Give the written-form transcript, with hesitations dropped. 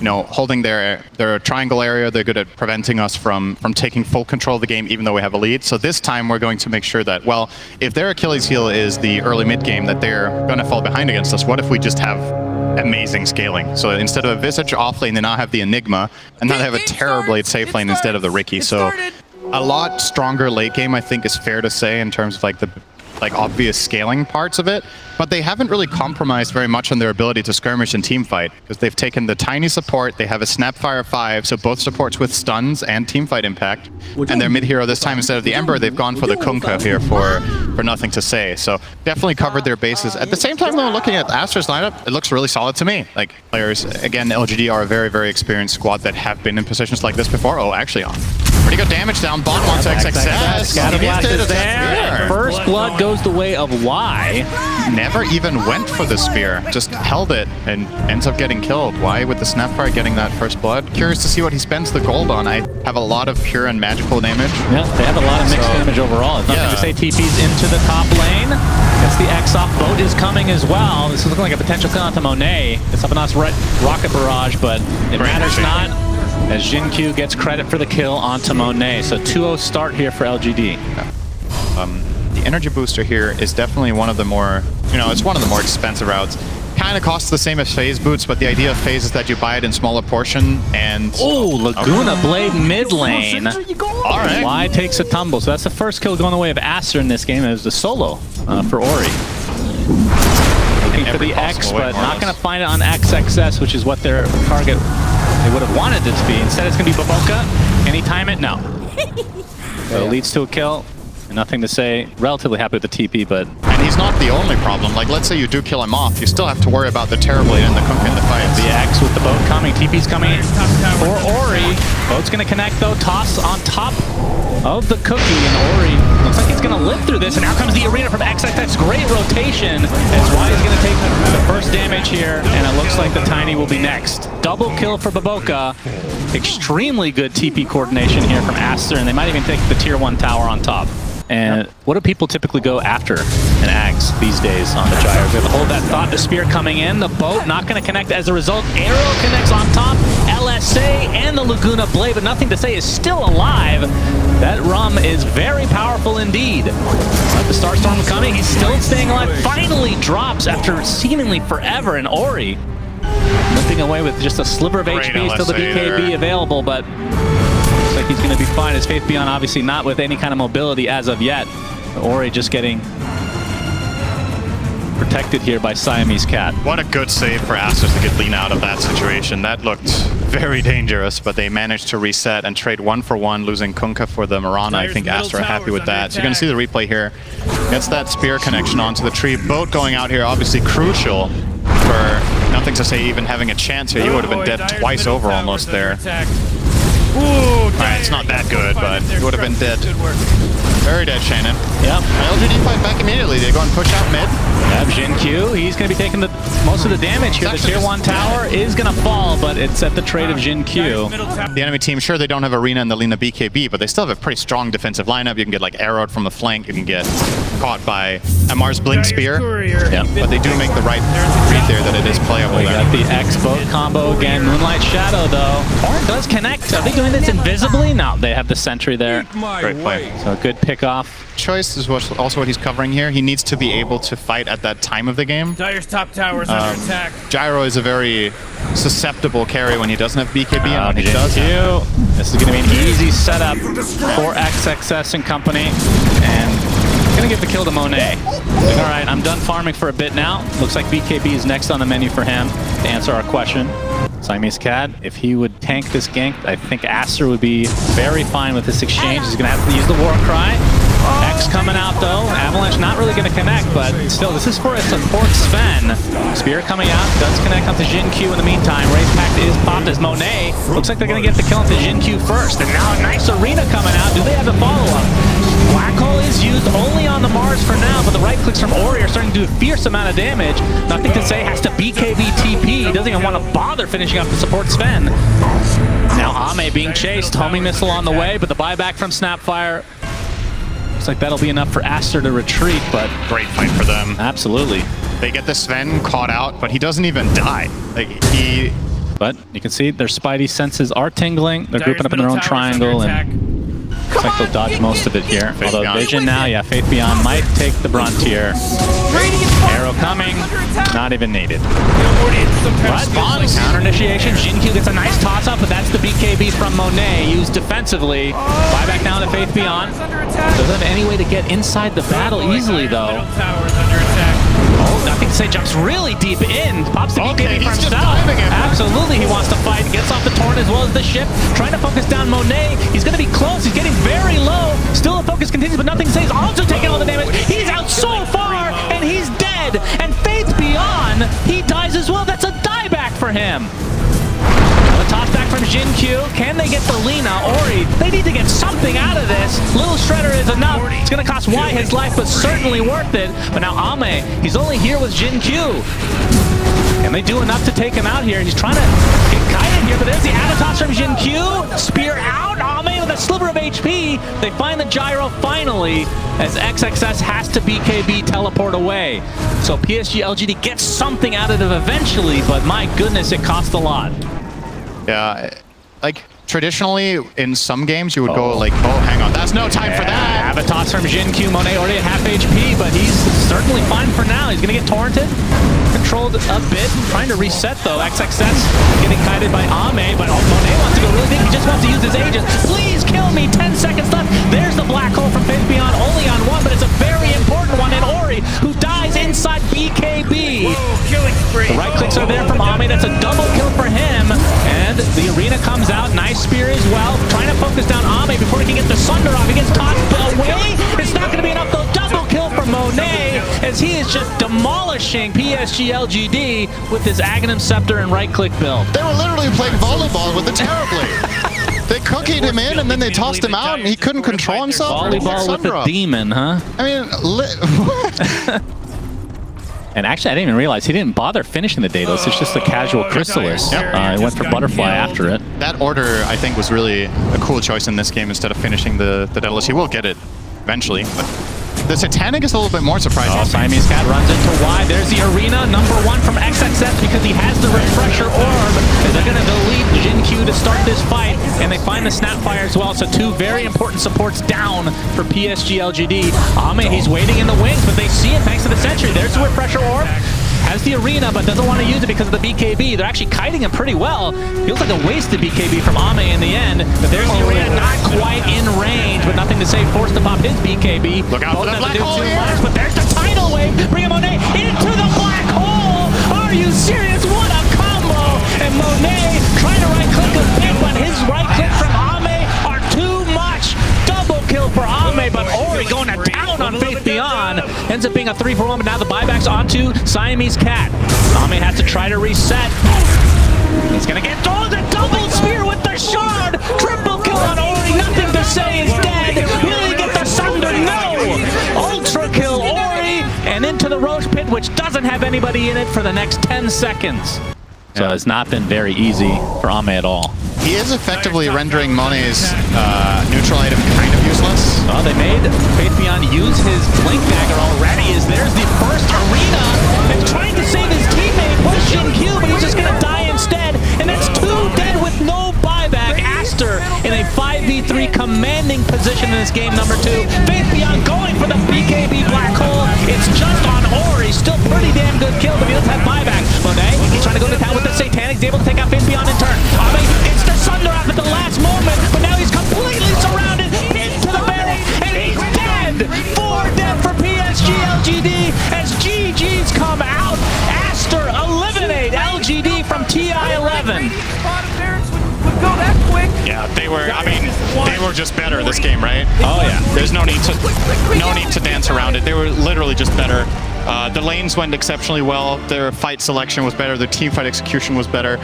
you know, holding their triangle area. They're good at preventing us from taking full control of the game, even though we have a lead. So this time we're going to make sure that, well, if their Achilles heel is the early mid game, that they're going to fall behind against us. What if we just have amazing scaling? So instead of a Visage off lane, they now have the Enigma, and now they have a Terrorblade safe lane instead of the Riki. So a lot stronger late game, I think, is fair to say in terms of like the obvious scaling parts of it, but they haven't really compromised very much on their ability to skirmish and teamfight, because they've taken the tiny support, they have a Snapfire 5, so both supports with stuns and teamfight impact, and their mid-hero this time, instead of the Ember, they've gone for the Kunkka here for nothing to say, so definitely covered their bases. At the same time, though, looking at ASTERS lineup, it looks really solid to me. Like, players, again, LGD are a very, very experienced squad that have been in positions like this before. Oh, actually on. Pretty good damage down. Bot wants XXS. Scatterblast is there. First blood goes the way of Y. Never even went for the spear. Just held it and ends up getting killed. Y with the Snapfire getting that first blood. Curious to see what he spends the gold on. I have a lot of pure and magical damage. Yeah, they have a lot of mixed damage overall. It's nothing to say. TP's into the top lane. Gets the X off. Boat is coming as well. This is looking like a potential kill onto Monet. It's up a nice rocket barrage, but it matters not, as Jin-Q gets credit for the kill onto Monet. So 2-0 start here for LGD. The energy booster here is definitely one of the more, you know, it's one of the more expensive routes. Kind of costs the same as phase boots, but the idea of phase is that you buy it in smaller portion and... Oh, Laguna Blade mid lane. All right. Y takes a tumble. So that's the first kill going the way of Aster in this game. It was the solo for Ori. Looking for the X, but not going to find it on XXS, which is what their target they would have wanted it to be. Instead, it's going to be Baboka. Can he time it? No. So it leads to a kill. Nothing to say. Relatively happy with the TP, but... And he's not the only problem. Like, let's say you do kill him off, you still have to worry about the Terrorblade and the Kunkka in the fight. The X with the boat coming. TP's coming for Ori. Boat's going to connect, though. Toss on top of the cookie, and Ori looks like he's going to live through this. And now comes the arena from XXX. Great rotation. As Y is going to take the first damage here, and it looks like the Tiny will be next. Double kill for Baboka. Extremely good TP coordination here from Aster, and they might even take the tier 1 tower on top. And what do people typically go after in Ags these days on the Gyro? They have to hold that thought. The spear coming in. The boat not going to connect as a result. Arrow connects on top. LSA and the Laguna Blade, but nothing to say is still alive. That rum is very powerful indeed. But the Starstorm coming. He's still staying alive. Finally drops after seemingly forever. And Ori limping away with just a sliver of HP. Still the BKB available, but... like he's going to be fine. His Faith Beyond obviously not with any kind of mobility as of yet. Ori just getting protected here by Siamese Cat. What a good save for ASTERS to get lean out of that situation. That looked very dangerous, but they managed to reset and trade 1-for-1, losing Kunkka for the Mirana. I think ASTER are happy with that. So you're going to see the replay here. Gets that spear connection onto the tree. Boat going out here, obviously crucial for nothing to say even having a chance here. You would have been dead twice over almost there. Ooh, right, it's not that good, but it would have been dead. Very dead, Shannon. Yep. LGD fight back immediately. They go and push out mid. Yep, Jin-Q, he's going to be taking most of the damage here. The tier 1 tower is going to fall, but it's at the trade of Jin-Q. The enemy team, sure, they don't have Arena and the Lina BKB, but they still have a pretty strong defensive lineup. You can get like arrowed from the flank. You can get caught by a Mars Blink Spear. Yeah. But they do make the right read there that it is playable. We got the X-Boat combo again. Moonlight Shadow, though. Horn does connect. Are they doing this invisibly? No, they have the sentry there. Great play. So a good pick off. Choice is also what he's covering here. He needs to be able to fight at that time of the game. Dire's top tower is under attack. Gyro is a very susceptible carry when he doesn't have BKB, and when he does. This is going to be an easy setup for XXS and company, and going to give the kill to Monet. All right, I'm done farming for a bit now. Looks like BKB is next on the menu for him to answer our question. Siamese Cat, if he would tank this gank, I think Aster would be very fine with this exchange. He's going to have to use the War Cry. X coming out though. Avalanche not really going to connect, but still, this is for a support Sven. Spear coming out, does connect onto Jin-Q in the meantime. Raise Pact is popped as Monet. Looks like they're going to get the kill onto Jin-Q first. And now a nice arena coming out. Do they have a follow-up? Black Hole is used only on the Mars for now, but the right clicks from Ori are starting to do a fierce amount of damage. Nothing to say, has to BKB TP. He doesn't even want to bother finishing up the support Sven. Now Ame being chased, homing missile on the way, but the buyback from Snapfire. Looks like that'll be enough for Aster to retreat, but... Great fight for them. Absolutely. They get the Sven caught out, but he doesn't even die. Like, he But you can see their spidey senses are tingling. They're grouping up in their own triangle, and looks like they'll dodge most of it here. Although Beyond. Vision now, yeah, Faith Beyond might take the brunt here. Arrow coming, not even needed. But counter initiation, Jinkyu gets a nice toss-up, but that's the BKB from Monet, used defensively. Buyback down to Faith Beyond. Doesn't have any way to get inside the battle easily, though. Oh, nothing to say, jumps really deep in. Pops the BKB for himself. Absolutely, he wants to fight. Gets off the Torrent as well as the ship. Trying to focus down Monet. He's going to be close. He's getting very low. Still the focus continues, but nothing to say. He's also taking all the damage. He's out so far, and he's dead. And Faith Beyond, he dies as well. That's a dieback for him. The toss back from Jinkyu. Can they get the Lina? Ori, they need to get something out of this. Little Shredder is enough. It's going to cost Y his life, but certainly worth it. But now Ame, he's only here with Jinkyu. And they do enough to take him out here. He's trying to get kited here, but there's the Avatos from Jinkyu. Spear out. Ame with a sliver of HP. They find the gyro finally, as XXS has to BKB teleport away. So PSGLGD gets something out of it eventually, but my goodness, it cost a lot. Yeah, like traditionally in some games you would go like, oh, hang on, that's no time for that. Avatos from Jinkyu. Monet already at half HP, but he's certainly fine for now. He's going to get torrented. Controlled a bit, trying to reset though. XXS getting kited by Ame, but Monet wants to go really deep. He just wants to use his Aegis. Please kill me, 10 seconds left. There's the black hole from Faith Beyond, only on one, but it's a very important one. And Ori, who dies inside BKB. The right clicks are there from Ame. That's a double kill for him. And the arena comes out. Nice spear as well. Trying to focus down Ame before he can get the Sunder off. He gets tossed away. It's not going to be enough though. Double kill for Monet, as he is just demolishing PSGLGD with his Aghanim Scepter and right-click build. They were literally playing volleyball with it terribly. They cookied him in and then they tossed him out and he couldn't control himself. Volleyball with a demon, huh? I mean, what? And actually, I didn't even realize he didn't bother finishing the Daedalus. It's just a casual Chrysalis. He went for Butterfly after it. That order, I think, was really a cool choice in this game instead of finishing the Daedalus. He will get it eventually, but the Satanic is a little bit more surprising. Oh, Siamese Cat runs into Y. There's the arena, #1 from XXS because he has the Refresher Orb. And they're going to delete Jinkyu to start this fight, and they find the Snapfire as well. So two very important supports down for PSGLGD. Ame, he's waiting in the wings, but they see it thanks to the Sentry. There's the Refresher Orb. Has the arena, but doesn't want to use it because of the BKB. They're actually kiting him pretty well. Feels like a wasted BKB from Ame in the end. But there's the arena, not quite in range, but nothing to say. Forced to pop his BKB. Look out for the black hole here. Much, but there's the tidal wave. Bring Monet into the black hole. Are you serious? What a combo! And Monet trying to right-click a bit, but his right-click from Ame are too much. Double kill for Ame, but Ori going to town on Faith Beyond. Ends up being a 3-for-1, but now the buyback's onto Siamese Cat. Ame has to try to reset. He's going to get the double spear with the shard. Triple kill on Ori. Nothing to say. Is dead. Will he get the Sunder? No. Ultra kill Ori and into the Roche Pit, which doesn't have anybody in it for the next 10 seconds. So it's not been very easy for Ame at all. He is effectively rendering Monet's neutral item kind of useless. Oh, they made Faith Beyond use his Blink Dagger already, as there's the first arena. And trying to save his teammate was Jinkyu, but he's just going to die instead. And that's two dead with no buyback. Aster in a 5v3 commanding position in this game, #2. Faith Beyond going for the BKB black hole. It's just on Ori. Still pretty damn good kill, but he doesn't have buyback. Monet, he's trying to go to town with the Satanic. He's able to take out Faith Beyond in turn. Ame gets the Sunder off at the last moment, but now he's completely surrounded into the barrel, and he's dead. 4 dead for PSGLGD as GG's come out. Aster eliminate LGD from TI11. Yeah, they were. I mean, they were just better this game, right? Oh yeah. There's no need to dance around it. They were literally just better. The lanes went exceptionally well. Their fight selection was better. Their team fight execution was better.